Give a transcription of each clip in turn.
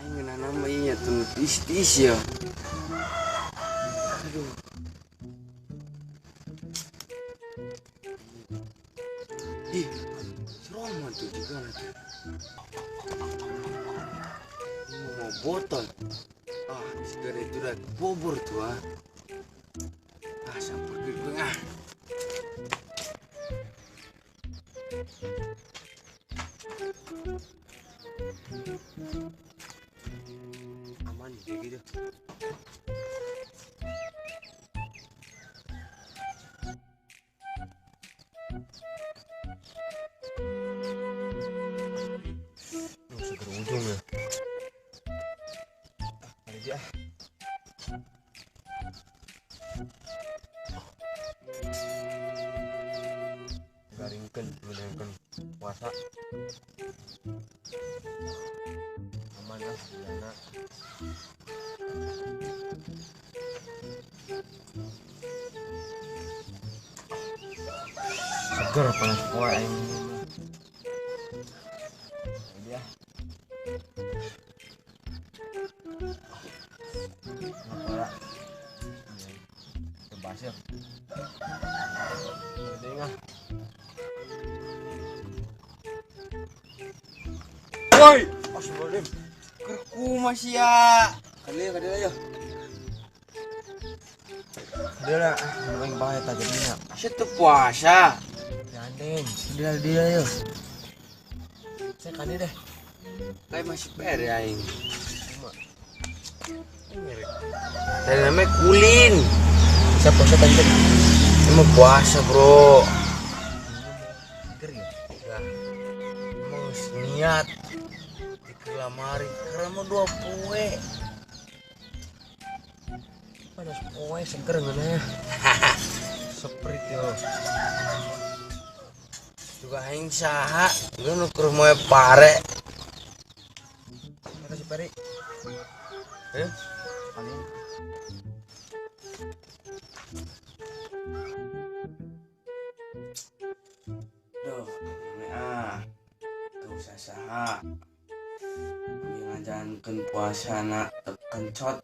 Aing namanya tuh tis ya. Aduh. Ih, serem tuh juga tuh. Mau botol. Ah, segera itu udah bobor tuh ah. Ah, sampur gue ah. Aman kayak gitu. Seger ujung ya. Ada dia. Garingkan puasa. Aman lah, dana. Seger panas poe aing. Dia. Ngapara. Kebasir. Dengar. Woi, astagfirullahaladzim. Kerku masih ya. Kadil ayo. Kadil lah, memang bahaya tak jadinya. Situ puasa. Gandeng, kadil ayo. Saya kadil deh. Kayak masih PR ya aing. Dan namanya kulin. Saya puasa tadi. Emang puasa bro. Emang niat. Lamari karena mau 2 poe. Panas poe seger ngana. Seperti yo. Juga aing saha, nu keur moe pare. Makasih pare. Paling. Duh, tuh saha. Ngajankeun puasana teu kencot.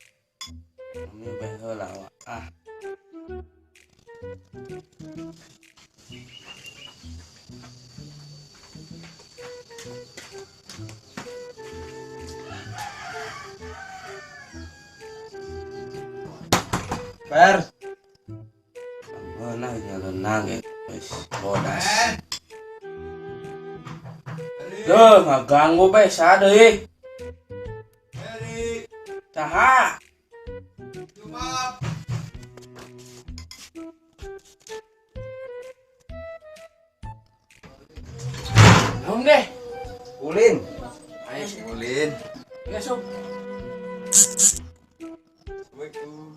Kami baheula ah. Per. Mana nyalana guys, bodas. Duh, ngaganggu be sadeui. Saha? Cuma Naon deh? Ulin. Ayo ulin. Ya sob. Assalamualaikum.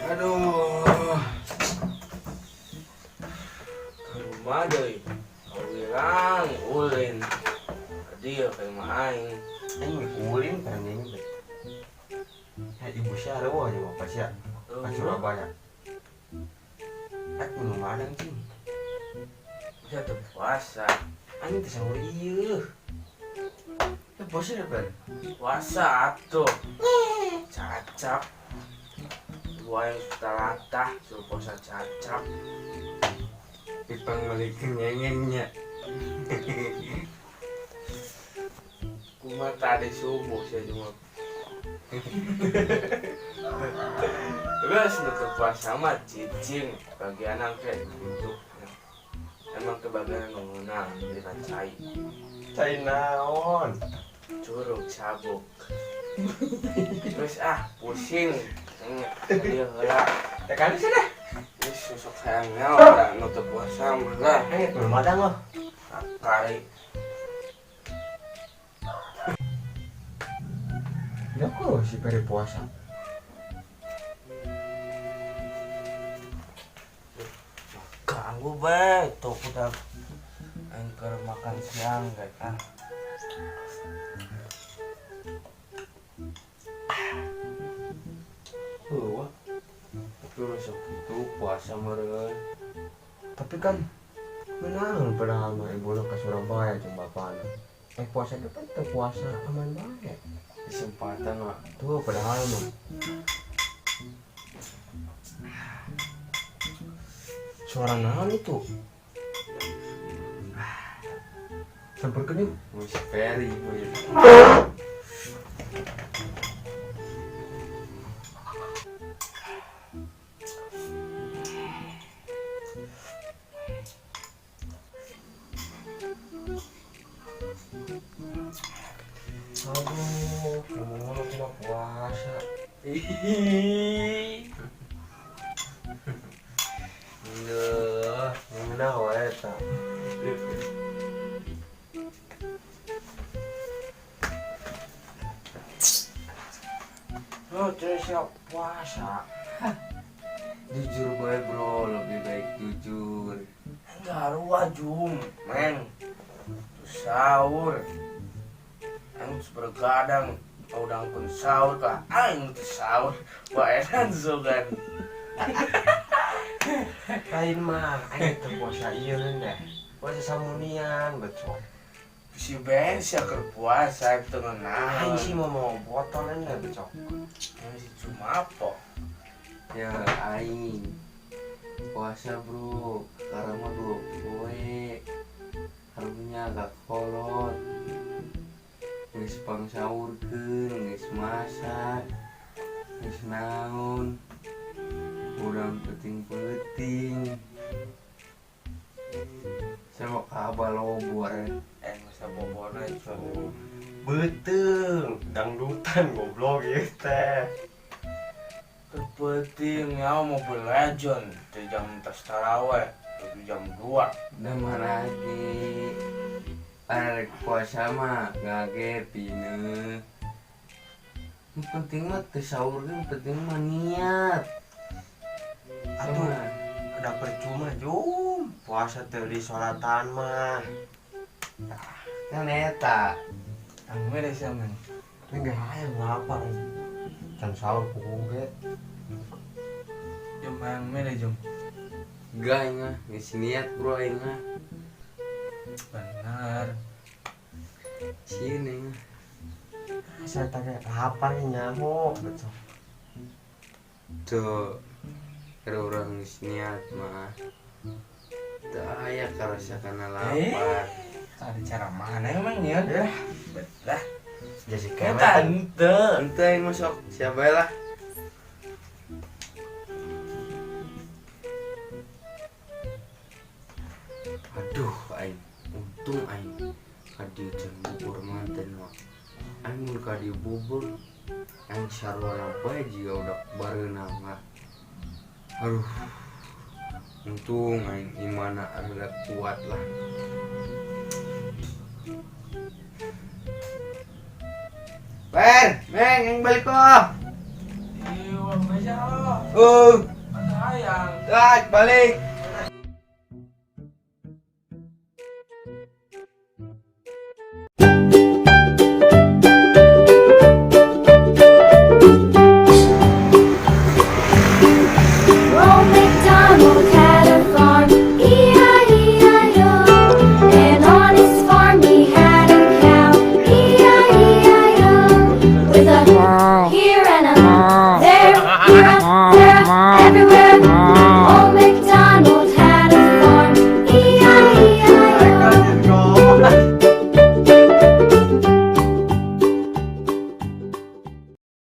Aduh. Ke rumah deui. Bilang ulin dia kayak main ulin kan ini ibu syarwa aja apa sih ke Surabaya minum mana sih bisa tuh puasa ini tuh sahur iya puasa apa puasa atuh cacap dua yang latah suruh puasa cacap pipang malikin nyenyennya kuma tadi subuh saya cuma terus nutup puasa mah cicing bagian kayak gitu emang kebagian nunguna dengan cai naon curug sabuk terus pusing dia heula tekan sih deh susuk sayangnya udah nutup puasa malah belum ada loh kari ya kok si peri puasa ganggu baik tuh udah anchor makan siang guys terus itu puasa meren Tapi kan menang padahal mah ibu ke Surabaya jeung bapakna. Puasa itu kan puasa aman banget. Kesempatan mah tuh padahal mah. Suara naon itu? Samperkeun yuk. Musik Ferry. Aduh, kamu cuma puasa. Duh, mana wae ta. Lo siap puasa. Jujur bae bro, lebih baik jujur. Enggak ruah jum, men. Sahur. Aing bergadang, udang pun sahur kah? Aing tuh sahur, baeran sogan. Lain mah, aing tuh puasa ieu deh. Puasa samunian betul. Si Ben sih keur puasa itu ngeunah. Aing sih mau botol deh betul. Si cuma apa? Ya aing puasa bro, karena mah bro, gue harusnya agak kolot. Geus pangsaurkeun, geus masak, geus naon, urang penting-penting. Saya mau kabar lobor, masa boborna itu beteung, dangdutan goblok ieu teh. Terpenting ya Mobile Legend, di jam tas taraweh, di jam 2. Udah mana lagi? Arek puasa mah ngage pine. Yang penting mah teu sahur, yang penting mah niat. Atuh ada percuma jum puasa teu di sholatan mah. Kan eta. Ang mere sia men. Enggak hayang ngapa can sahur pukul ge. Jum ang mere jum. Enggak ingat, geus niat bro ingat. Benar. Sini. Saya tanya lapar nyamuk betul. Tuh. Kalau orang niat mah. Teu aya karasa kana lapar. Ada cara mana emang niat ya? Betul. Jadi kayak ente yang masuk siapa lah? Aduh, aing untung aing kadi jeung bubur manten mah. Aing mun kadi bubur aing sarwana bae jiga udah bareunang mah. Aduh. Untung aing imana agak kuat lah. Meng, yang balik kok. Iya, bisa lo. Sayang. Balik.